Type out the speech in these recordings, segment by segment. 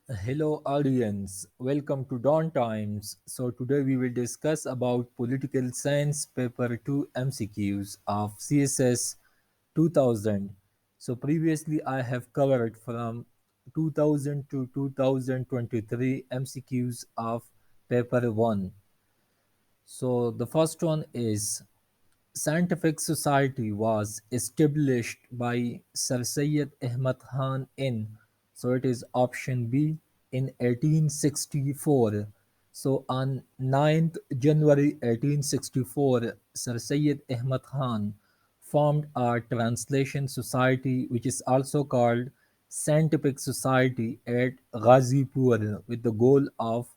Hello audience, welcome to Dawn Times. So today we will discuss about political science paper 2 MCQs of CSS 2000. So previously I have covered from 2000 to 2023 MCQs of paper 1. So the first one is Scientific Society was established by Sir Syed Ahmad Khan in, so it is option B, in 1864. So on 9th January 1864, Sir Syed Ahmad Khan formed a translation society which is also called Scientific Society at Ghazipur with the goal of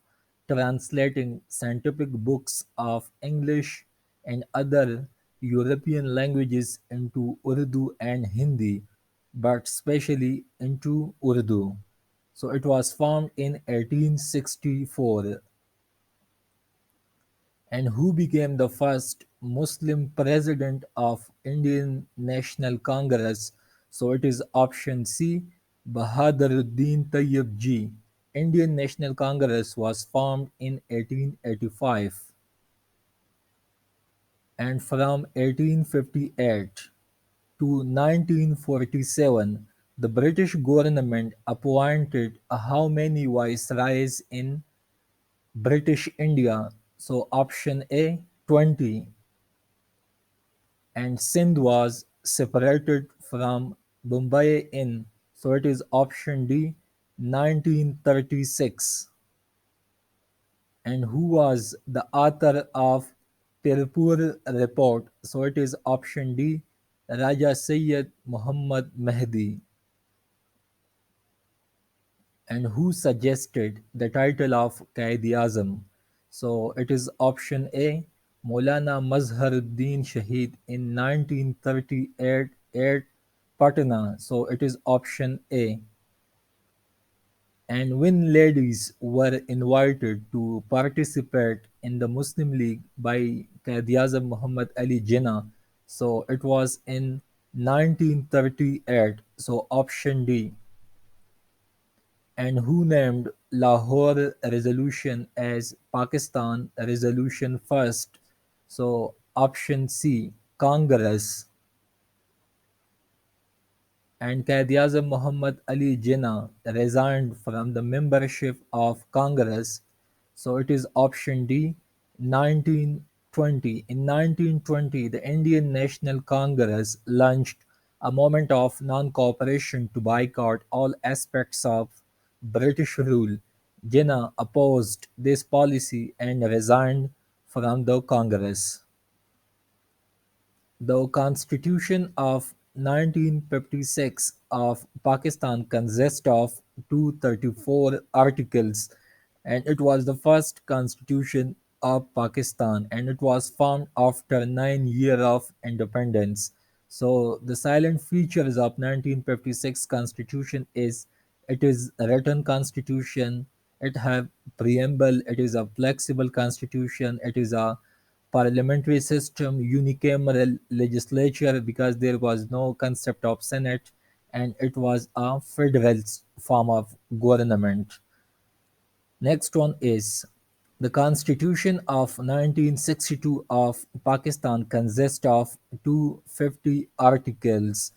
translating scientific books of English and other European languages into Urdu and Hindi, but especially into Urdu. So it was formed in 1864. And who became the first Muslim president of Indian National Congress? So it is option C, Bahaduruddin Tayyib Ji. Indian National Congress was formed in 1885, and from 1858 to 1947, the British government appointed how many viceroys in British India? So option A 20, and Sindh was separated from Bombay in, so it is option D 1936. And who was the author of Tirupur Report? So it is option D Raja Sayyid Muhammad Mehdi. And who suggested the title of Qaid-e-Azam? So it is option A, Maulana Mazharuddin Shaheed in 1938 at Patna. So it is option A. And when ladies were invited to participate in the Muslim League by Qaid-e-Azam Muhammad Ali Jinnah, so it was in 1938. So option D. And who named Lahore Resolution as Pakistan Resolution First? So option C, Congress. And Quaid-e-Azam Muhammad Ali Jinnah resigned from the membership of Congress. So it is option D, 1920. In 1920, the Indian National Congress launched a movement of non-cooperation to boycott all aspects of British rule. Jinnah opposed this policy and resigned from the Congress. The Constitution of 1956 of Pakistan consists of 234 articles, and it was the first constitution of Pakistan, and it was formed after 9 years of independence. So the silent features of 1956 constitution is it is a written constitution, it have preamble, it is a flexible constitution, it is a parliamentary system, unicameral legislature because there was no concept of Senate, and it was a federal form of government. Next one is the Constitution of 1962 of Pakistan consists of 250 articles,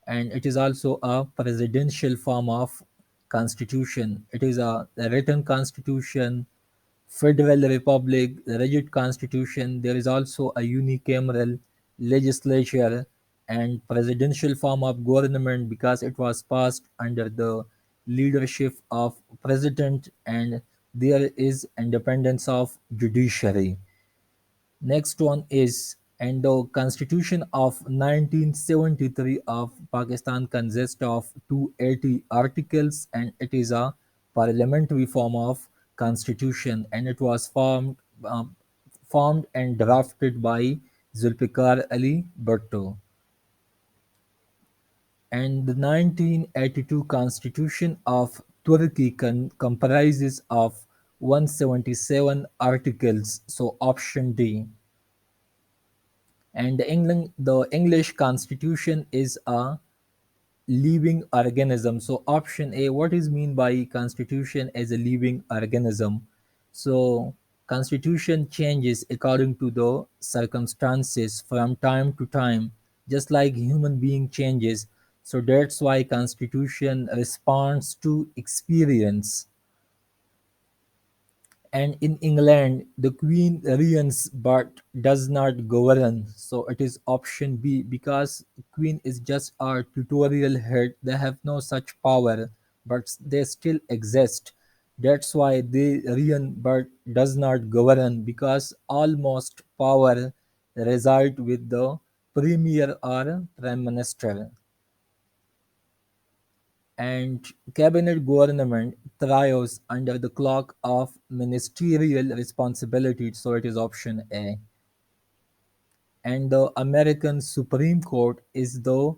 and it is also a presidential form of constitution. It is a written constitution, federal republic, rigid constitution. There is also a unicameral legislature and presidential form of government because it was passed under the leadership of president, and there is independence of judiciary. Next one is, and the Constitution of 1973 of Pakistan consists of 280 articles, and it is a parliamentary form of constitution, and it was formed and drafted by Zulfikar Ali Bhutto. And the 1982 Constitution of Turkey comprises of 177 articles, so option D. And the English constitution is a living organism. So option A, what is mean by constitution as a living organism? So constitution changes according to the circumstances from time to time, just like human being changes. So that's why constitution responds to experience. And in England, the Queen reigns but does not govern. So it is option B, because Queen is just a tutorial head. They have no such power, but they still exist. That's why they reign but does not govern, because almost power reside with the premier or prime minister. And cabinet government thrives under the cloak of ministerial responsibility, so it is option A. And the American Supreme Court is the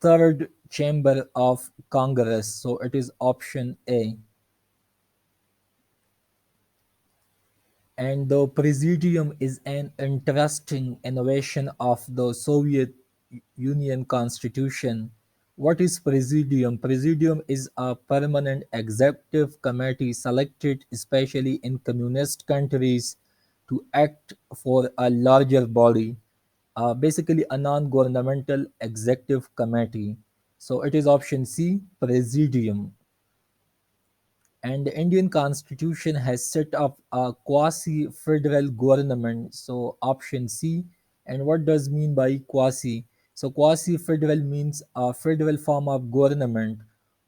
third chamber of Congress, so it is option A. And the Presidium is an interesting innovation of the Soviet Union Constitution. What is Presidium? Presidium is a permanent executive committee selected especially in communist countries to act for a larger body, basically a non-governmental executive committee. So it is option C, Presidium. And the Indian constitution has set up a quasi-federal government. So option C. And what does mean by quasi? So quasi-federal means a federal form of government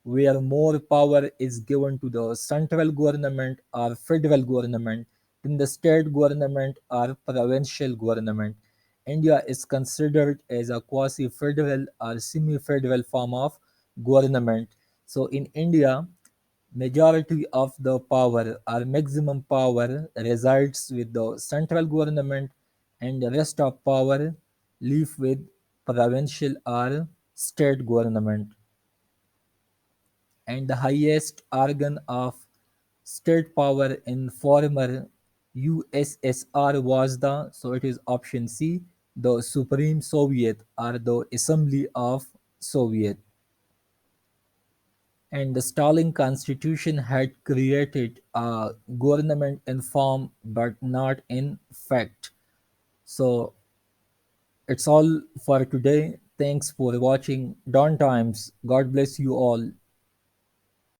where more power is given to the central government or federal government than the state government or provincial government. India is considered as a quasi-federal or semi-federal form of government. So in India, majority of the power or maximum power resides with the central government, and the rest of power live with provincial or state government. And the highest organ of state power in former USSR was the, so it is option C, the Supreme Soviet or the Assembly of Soviet. And the Stalin constitution had created a government in form but not in fact. So it's all for today. Thanks for watching Dawn Times. God bless you all.